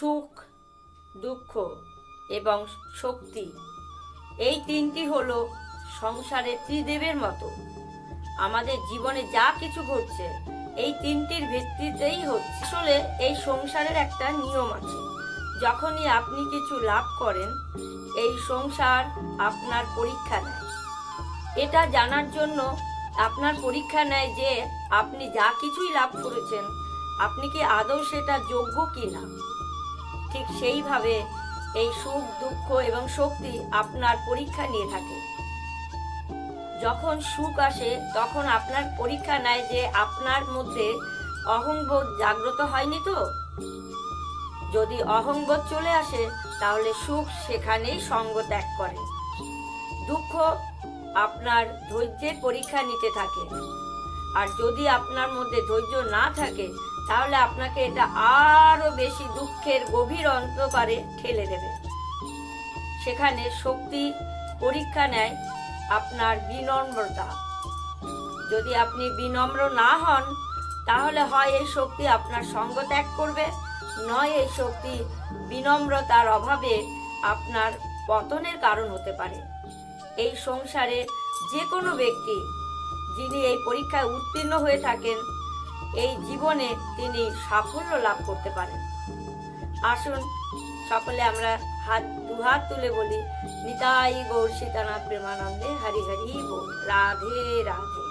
সুখ, দুঃখ এবং শক্তি, এই তিনটি হলো সংসারের ত্রিদেবের মতো। আমাদের জীবনে যা কিছু ঘটছে এই তিনটির ভিত্তিতেই হচ্ছে। আসলে এই সংসারের একটা নিয়ম আছে, যখনই আপনি কিছু লাভ করেন এই সংসার আপনার পরীক্ষা নেয়। এটা জানার জন্য আপনার পরীক্ষা নেয় যে আপনি যা কিছুই লাভ করেছেন আপনি কি আদৌ সেটা যোগ্য কি না। ঠিক সেইভাবে এই সুখ, দুঃখ এবং শক্তি আপনার পরীক্ষা নিয়ে থাকে। যখন সুখ আসে তখন আপনার পরীক্ষা নেয় যে আপনার মধ্যে অহংবোধ জাগ্রত হয়নি তো। যদি অহংবোধ চলে আসে তাহলে সুখ সেখানেই সঙ্গ ত্যাগ করে। দুঃখ আপনার ধৈর্যের পরীক্ষা নিতে থাকে, আর যদি আপনার মধ্যে ধৈর্য না থাকে তাহলে আপনাকে এটা আরো বেশি দুঃখের গভীর অন্ধকারে ঠেলে দেবে। সেখানে শক্তি পরীক্ষা নেয় আপনার বিনম্রতা। যদি আপনি বিনম্র না হন তাহলে হয় এই শক্তি আপনার সঙ্গ ত্যাগ করবে, নয় এই শক্তি বিনম্রতার অভাবে আপনার পতনের কারণ হতে পারে। এই সংসারে যে কোনো ব্যক্তি যিনি এই পরীক্ষায় উত্তীর্ণ হয়ে থাকেন এই জীবনে তিনি সাফল্য লাভ করতে পারেন। আসুন সকলে আমরা দুহাত তুলে বলি, নিতাই গৌর সীতানাথ প্রেমানন্দে হরি হরি বল। রাধে রাধে।